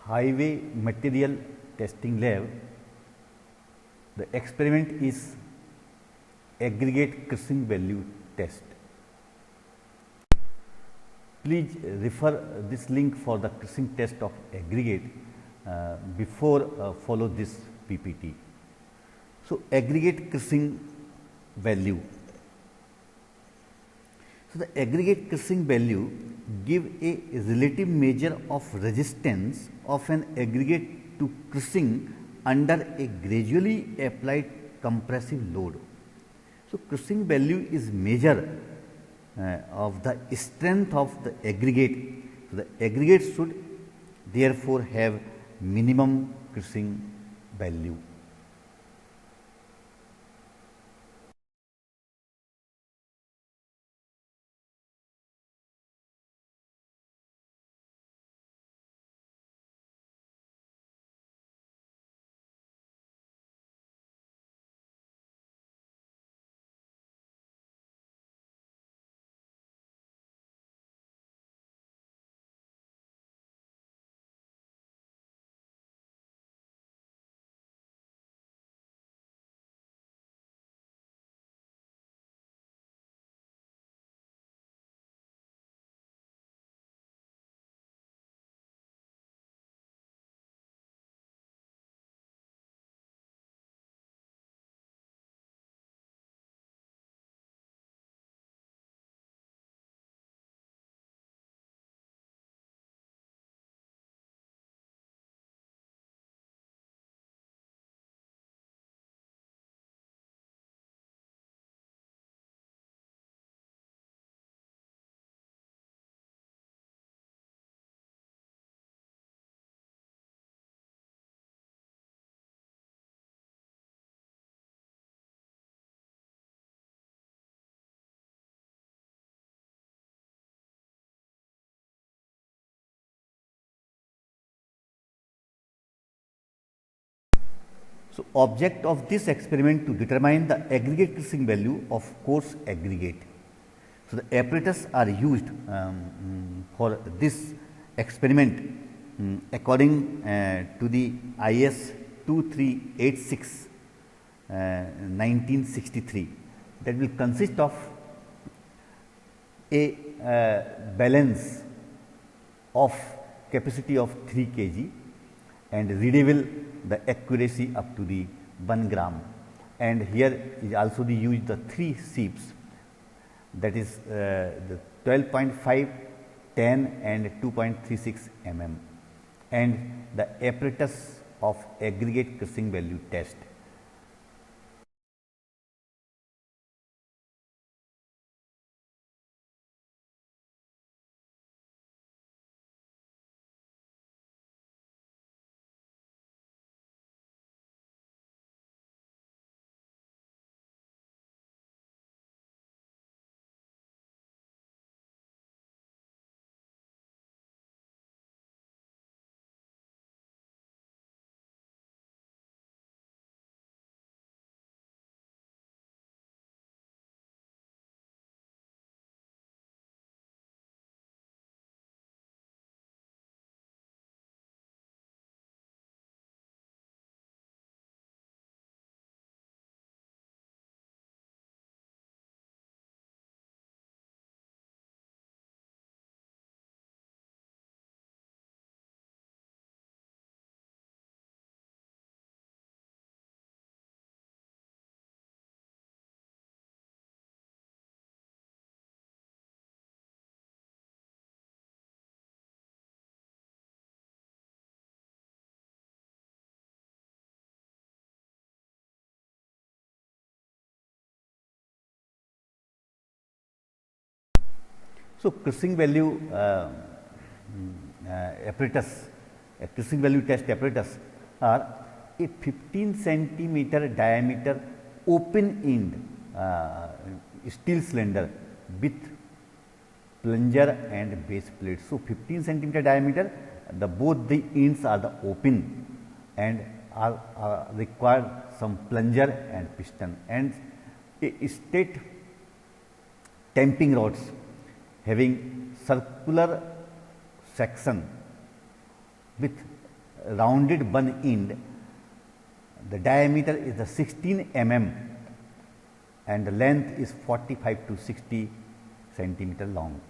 highway material testing lab, the experiment is aggregate crushing value test. Please refer this link for the crushing test of aggregate before follow this PPT. So, aggregate crushing value. So, the aggregate crushing value give a relative measure of resistance of an aggregate to crushing under a gradually applied compressive load. So, crushing value is measure of the strength of the aggregate. So, the aggregate should therefore have minimum crushing value. So, object of this experiment to determine the aggregate crushing value of coarse aggregate. So, the apparatus are used for this experiment according to the IS 2386 1963, that will consist of a balance of capacity of 3 kg and readable the accuracy up to the 1 gram, and here is also the use the 3 sheaves, that is the 12.5, 10 and 2.36 mm, and the apparatus of aggregate crushing value test. So, crushing value apparatus, crushing value test apparatus are a 15 centimeter diameter open end steel cylinder with plunger and base plate. So, 15 centimeter diameter, the both the ends are the open and are required some plunger and piston, and a straight tamping rods having circular section with rounded one end, the diameter is the 16 mm and the length is 45 to 60 centimeter long.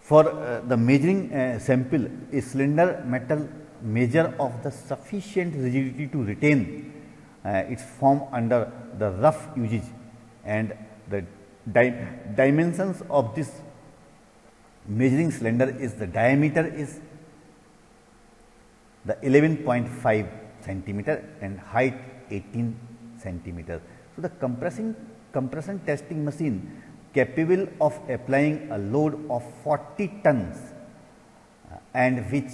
For the measuring sample, a slender metal measure of the sufficient rigidity to retain its form under the rough usage, and the dimensions of this measuring cylinder is the diameter is the 11.5 centimeter and height 18 centimeter. So, the compression testing machine capable of applying a load of 40 tons and which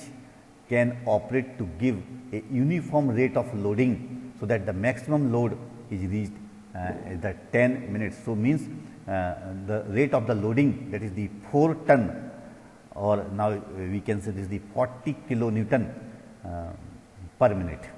can operate to give a uniform rate of loading, so that the maximum load is reached at the 10 minutes. So, means the rate of the loading, that is the 4 ton, or now we can say this is the 40 kilonewton per minute.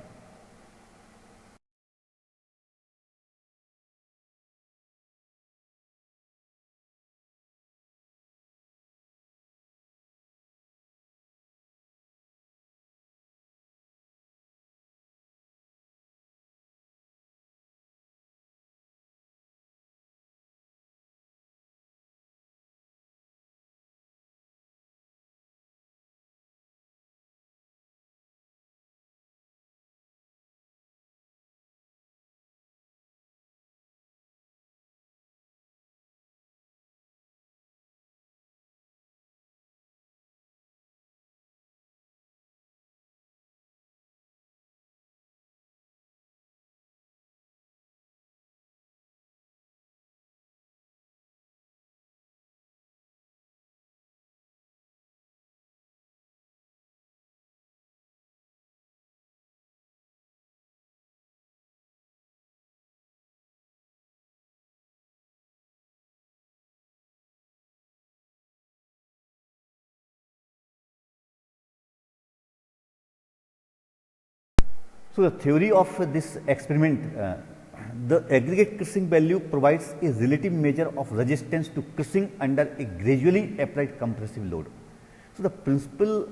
So, the theory of this experiment, the aggregate crushing value provides a relative measure of resistance to crushing under a gradually applied compressive load. So, the principal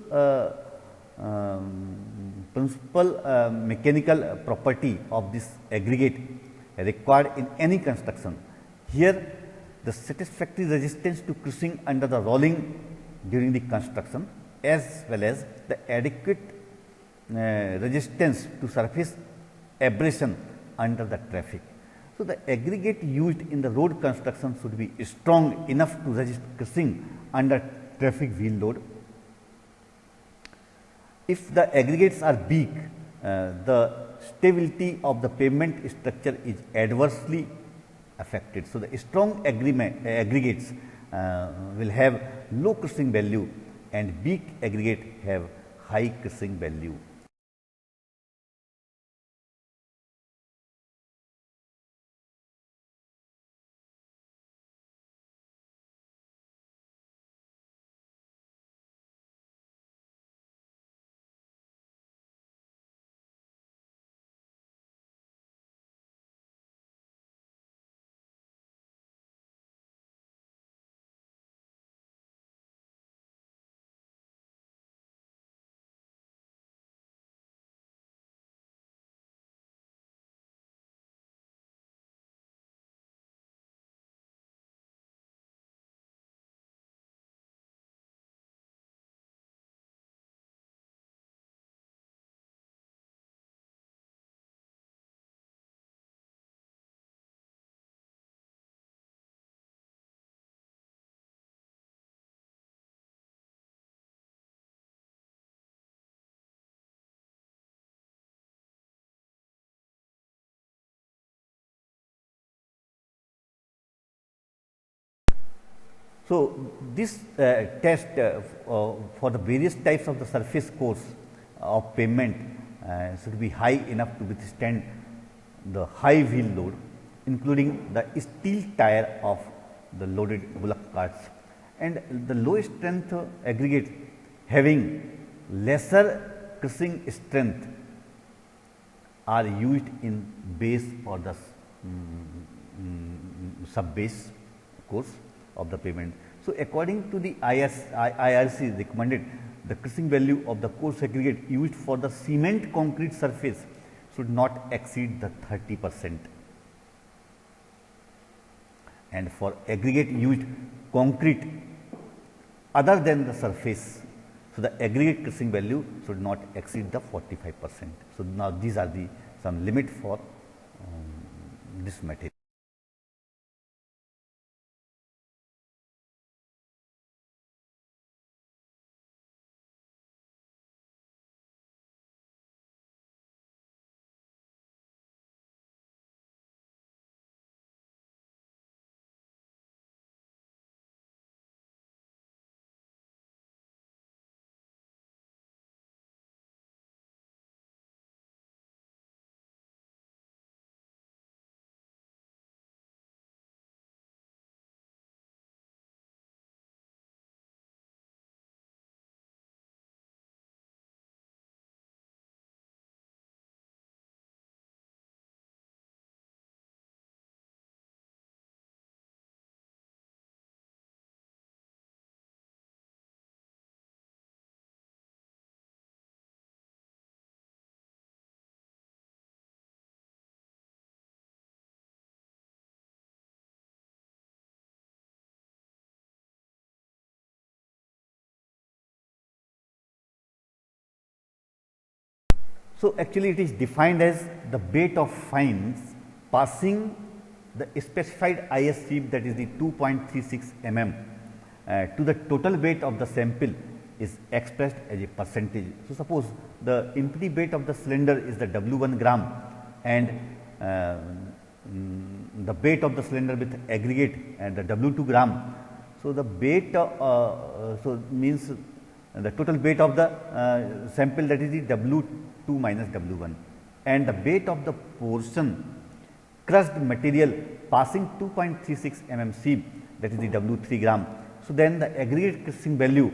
mechanical property of this aggregate required in any construction. Here, the satisfactory resistance to crushing under the rolling during the construction, as well as the adequate resistance to surface abrasion under the traffic. So, the aggregate used in the road construction should be strong enough to resist crushing under traffic wheel load. If the aggregates are weak, the stability of the pavement structure is adversely affected. So, the strong aggregates will have low crushing value and weak aggregate have high crushing value. So, this test for the various types of the surface course of pavement should be high enough to withstand the high wheel load, including the steel tire of the loaded bullock carts, and the low strength aggregate having lesser crushing strength are used in base or the sub base course of the pavement. So, according to the IRC recommended, the crushing value of the coarse aggregate used for the cement concrete surface should not exceed the 30%, and for aggregate used concrete other than the surface, so the aggregate crushing value should not exceed the 45%. So, now these are the some limit for this material. So, actually it is defined as the weight of fines passing the specified IS sieve, that is the 2.36 mm to the total weight of the sample is expressed as a percentage. So, suppose the empty weight of the cylinder is the W1 gram and the weight of the cylinder with aggregate and the W2 gram. So, the weight so means the total weight of the sample, that is the W2 minus W1, and the weight of the portion crushed material passing 2.36 mm sieve, that is the W3 gram. So, then the aggregate crushing value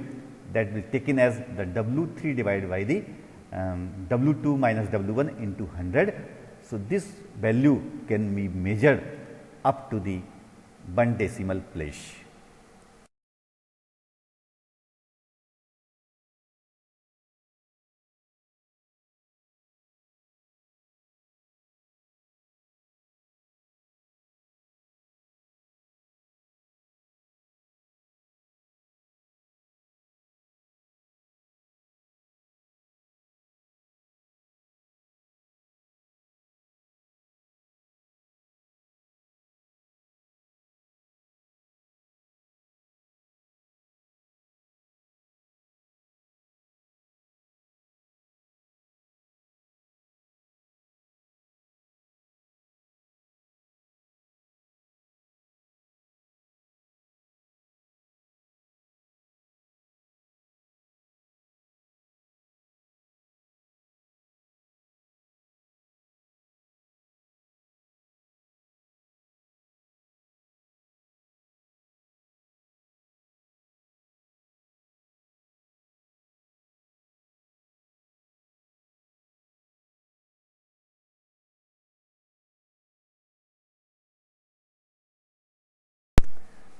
that will taken as the W3 divided by the W2 minus W1 into 100. So, this value can be measured up to the 1 decimal place.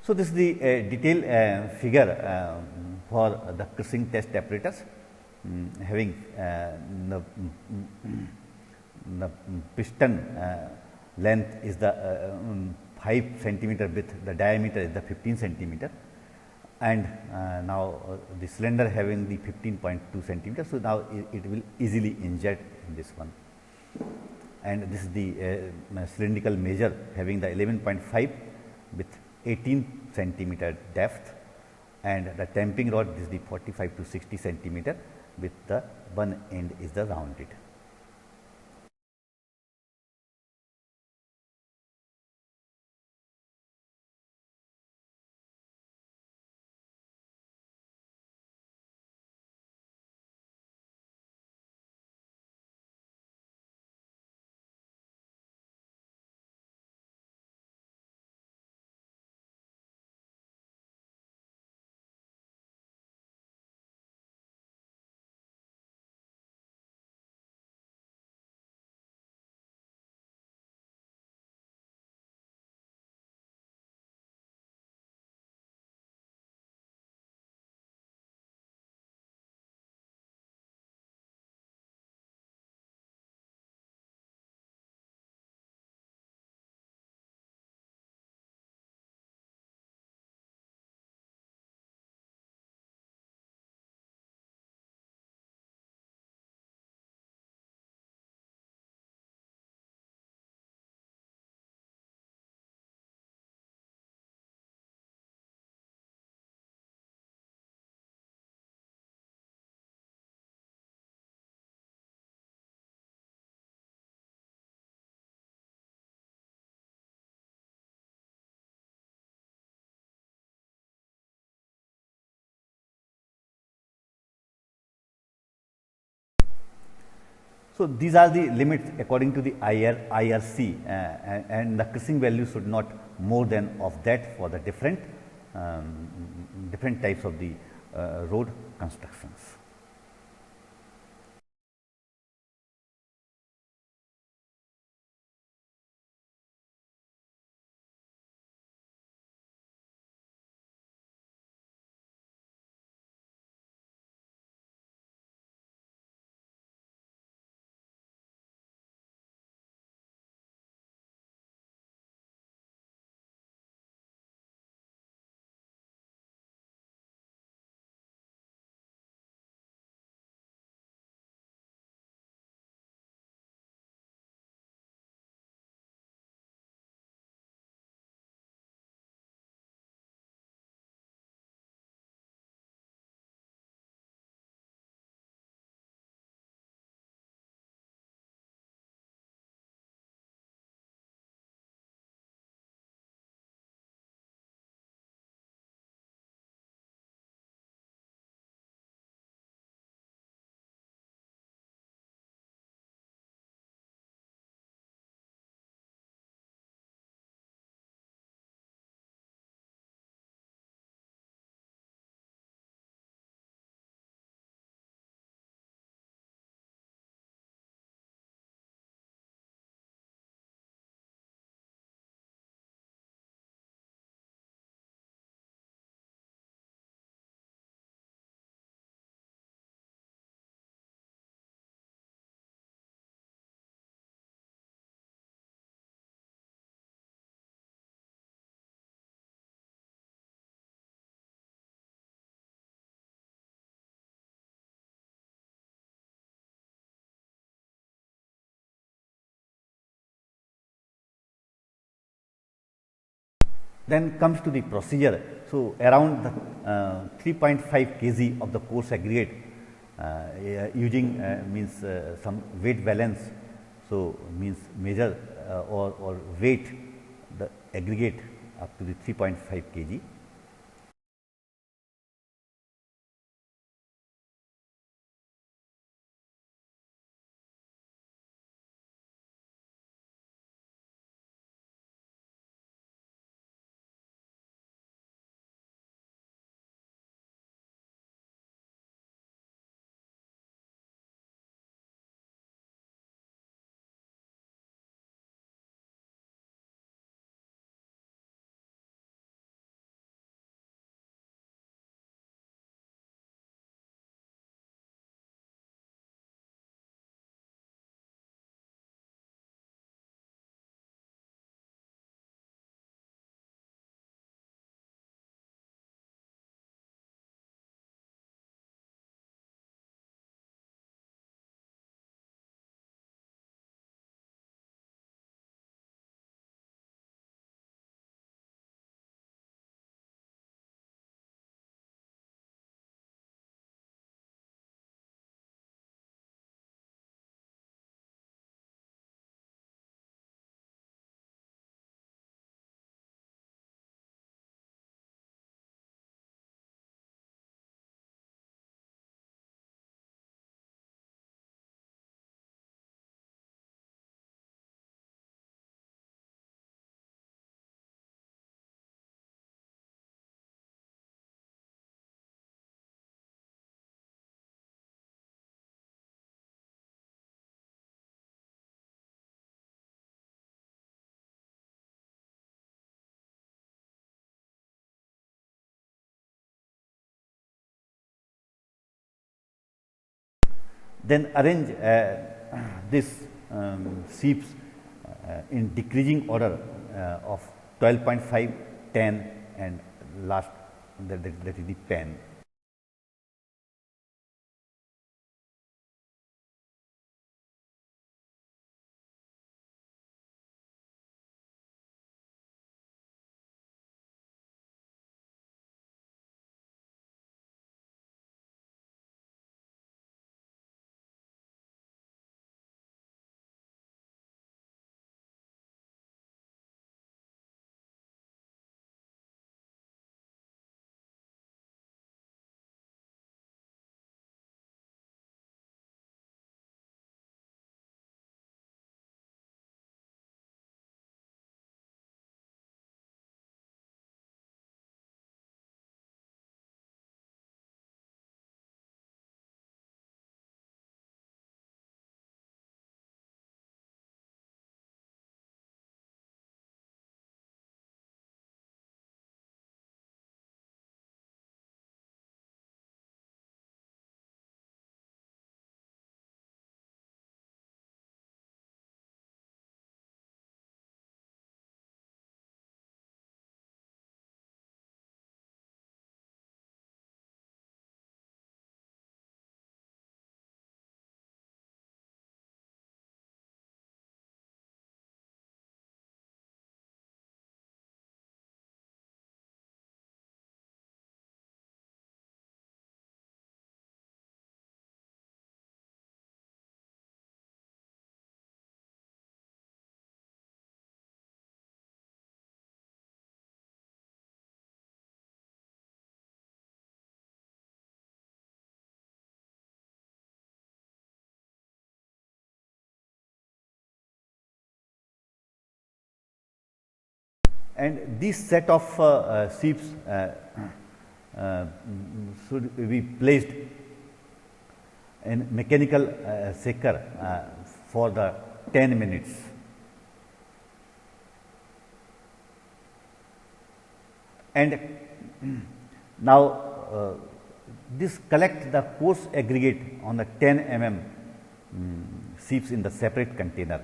So, this is the detailed figure for the crushing test apparatus having the piston length is the 5 centimeter width, the diameter is the 15 centimeter, and now the cylinder having the 15.2 centimeter. So, now it will easily inject in this one, and this is the cylindrical measure having the 11.5 with 18 centimeter depth, and the tamping rod is the 45 to 60 centimeter with the one end is the rounded. So, these are the limits according to the IRC, and the cruising value should not more than of that for the different types of the road constructions. Then comes to the procedure. So, around the 3.5 kg of the coarse aggregate using means some weight balance. So, means measure or weight the aggregate up to the 3.5 kg. Then arrange this sheaves in decreasing order of 12.5, 10 and last that is the pen. And this set of sieves uh, should be placed in mechanical shaker for the 10 minutes. And now this collect the coarse aggregate on the 10 sieves in the separate container.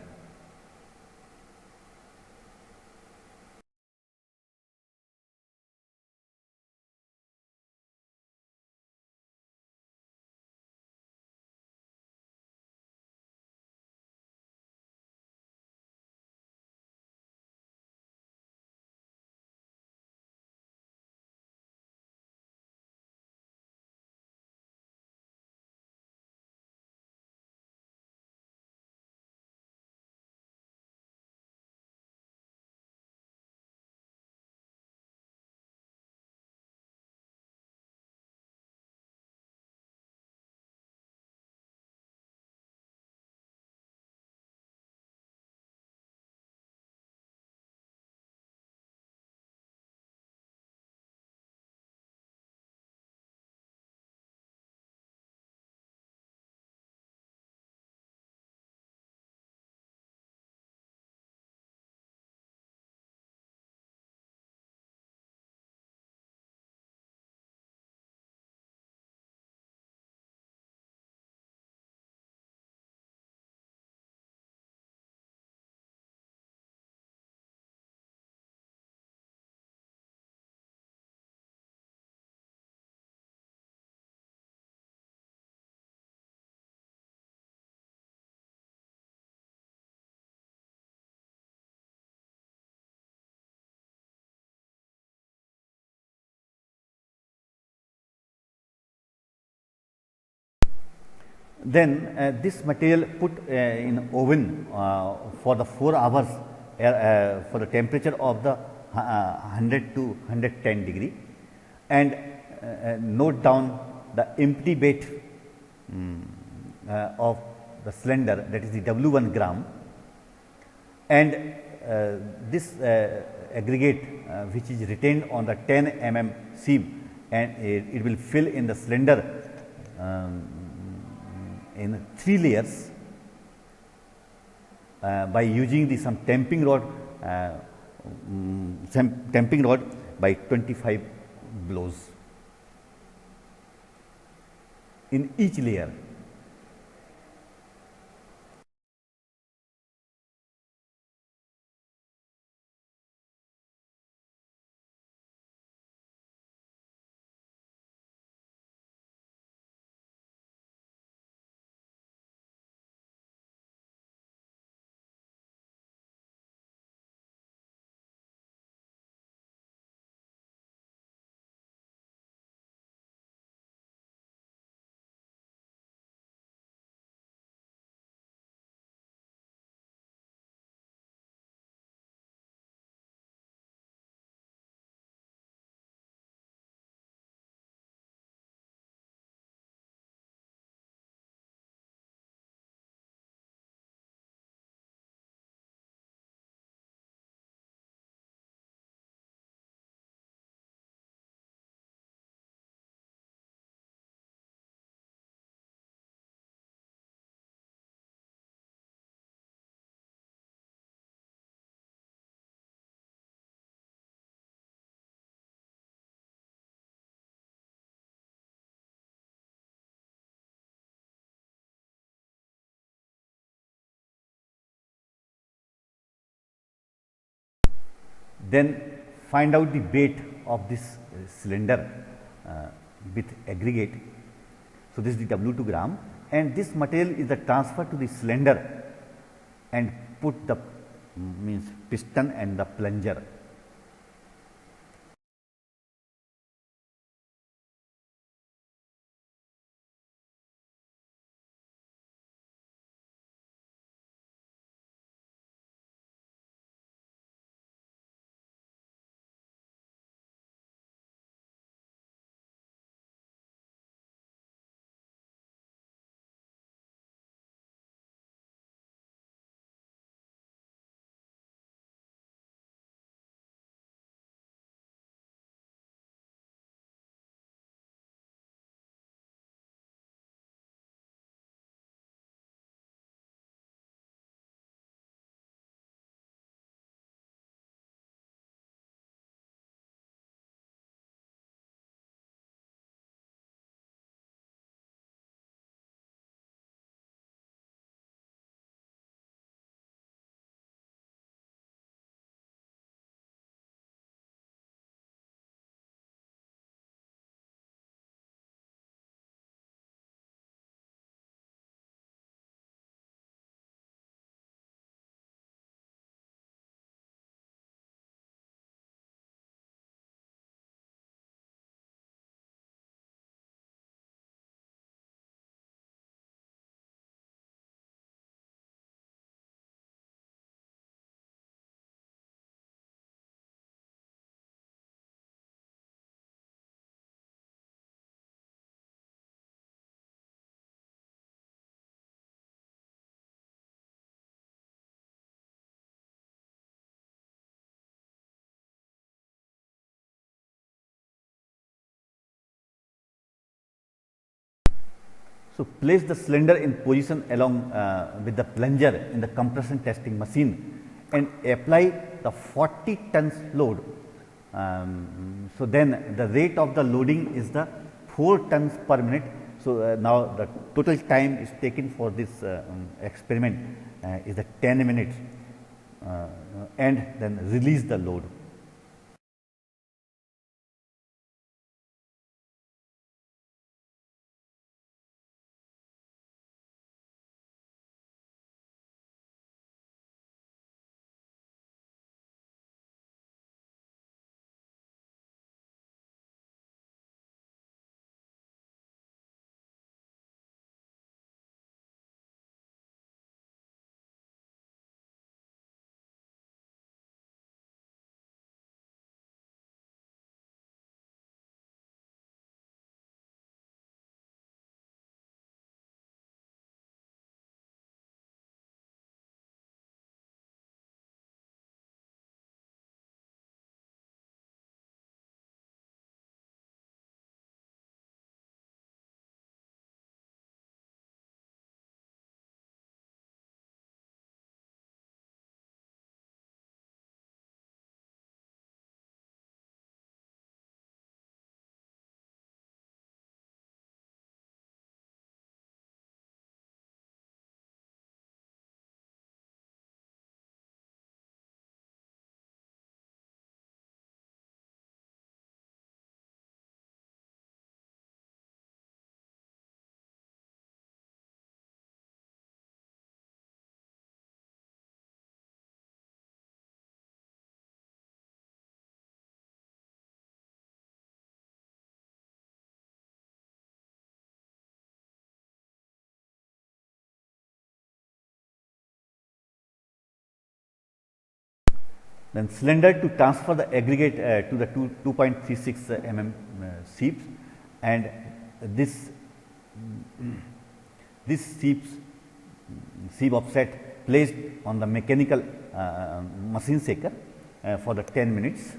Then this material put in oven for the 4 hours for the temperature of the 100 to 110 degree, and note down the empty weight of the cylinder, that is the W1 gram, and this aggregate which is retained on the 10 sieve, and it will fill in the cylinder in 3 layers by using some tamping rod, by 25 blows in each layer. Then find out the weight of this cylinder with aggregate. So, this is the W2 gram, and this material is the transfer to the cylinder and put the means piston and the plunger. So, place the cylinder in position along with the plunger in the compression testing machine and apply the 40 tons load. So, then the rate of the loading is the 4 tons per minute. So, now the total time is taken for this experiment is the 10 minutes and then release the load. Then cylinder to transfer the aggregate to the 2.36 mm sieves, and this sieve offset placed on the mechanical machine shaker for the 10 minutes.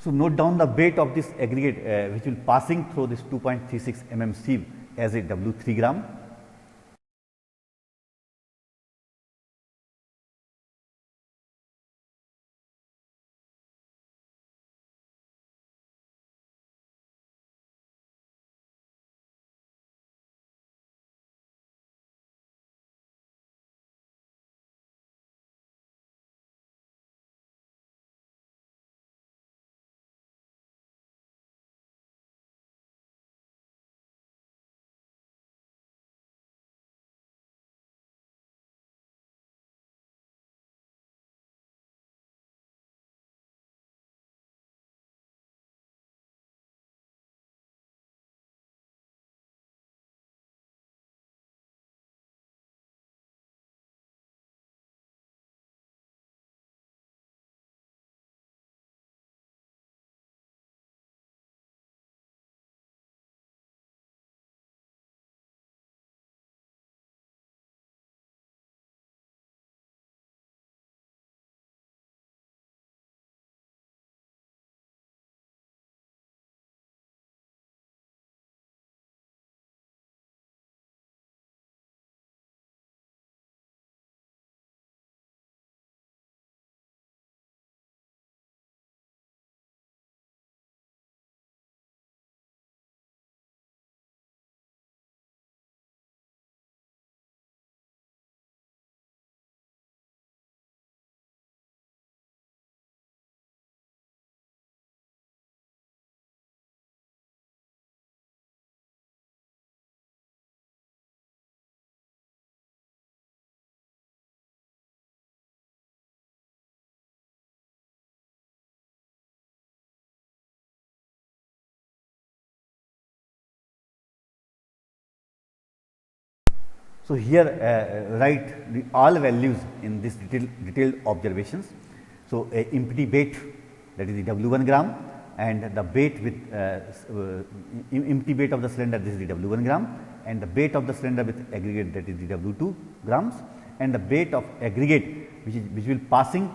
So, note down the weight of this aggregate which will passing through this 2.36 mm sieve as a W3 gram. So, here write the all values in this detailed observations. So, a empty bait, that is the W1 gram, and the bait with empty bait of the cylinder, this is the W1 gram, and the bait of the cylinder with aggregate, that is the W2 grams, and the bait of aggregate which will passing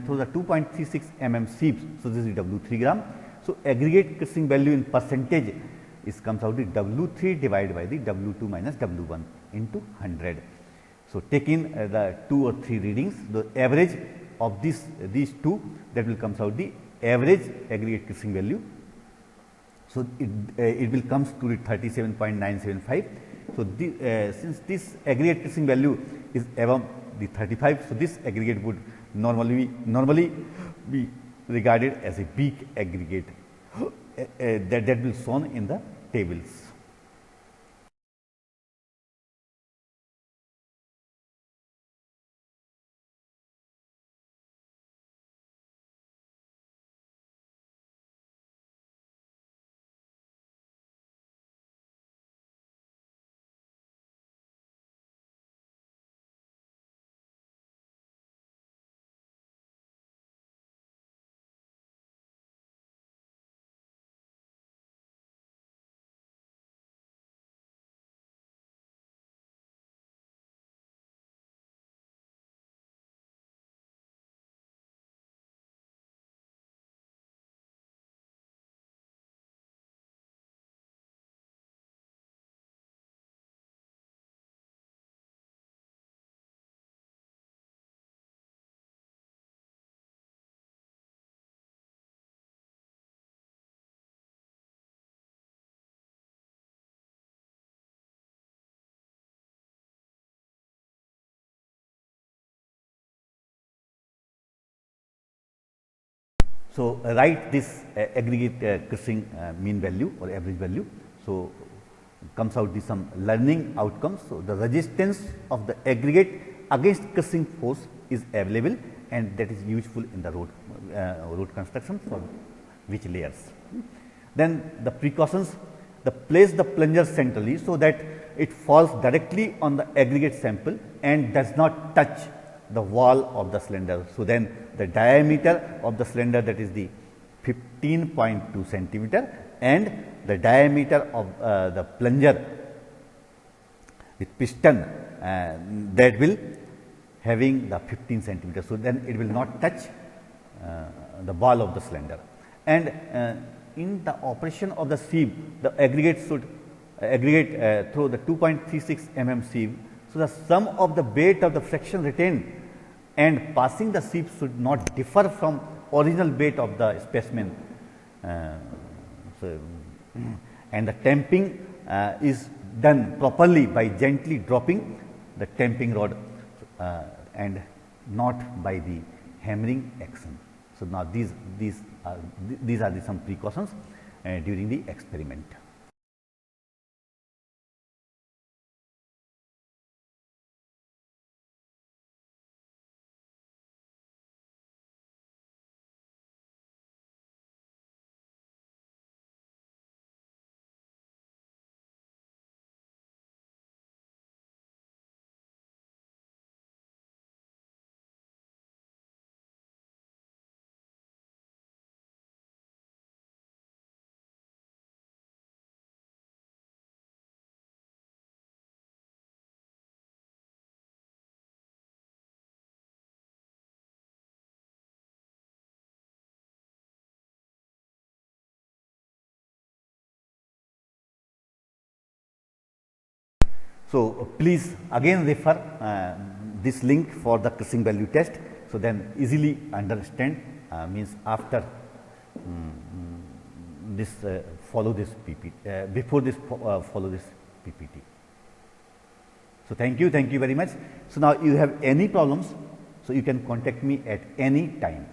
through the 2.36 mm sieves. So, this is the W3 gram. So, aggregate Cushing value in percentage is comes out the W3 divided by the W2 minus W1 into 100. So, take in the 2 or 3 readings, the average of these two, that will comes out the average aggregate Cushing value. So, it will comes to the 37.975. So, since this aggregate Cushing value is above the 35, so this aggregate would normally be regarded as a weak aggregate that will shown in the tables. So, write this aggregate Cushing mean value or average value. So, comes out the some learning outcomes. So, the resistance of the aggregate against Cushing force is available, and that is useful in the road construction for which layers. Then the precautions, place the plunger centrally, so that it falls directly on the aggregate sample and does not touch the wall of the cylinder. So, then the diameter of the cylinder, that is the 15.2 centimeter, and the diameter of the plunger with piston that will having the 15 centimeter. So, then it will not touch the wall of the cylinder. And in the operation of the sieve, the aggregate should aggregate through the 2.36 mm sieve. So, the sum of the weight of the fraction retained and passing the sieve should not differ from original weight of the specimen. And the tamping is done properly by gently dropping the tamping rod and not by the hammering action. So, now these are the some precautions during the experiment. So, please again refer this link for the Cushing value test. So, then easily understand means after this follow this PPT, before this follow this PPT. So, thank you very much. So, now you have any problems, so you can contact me at any time.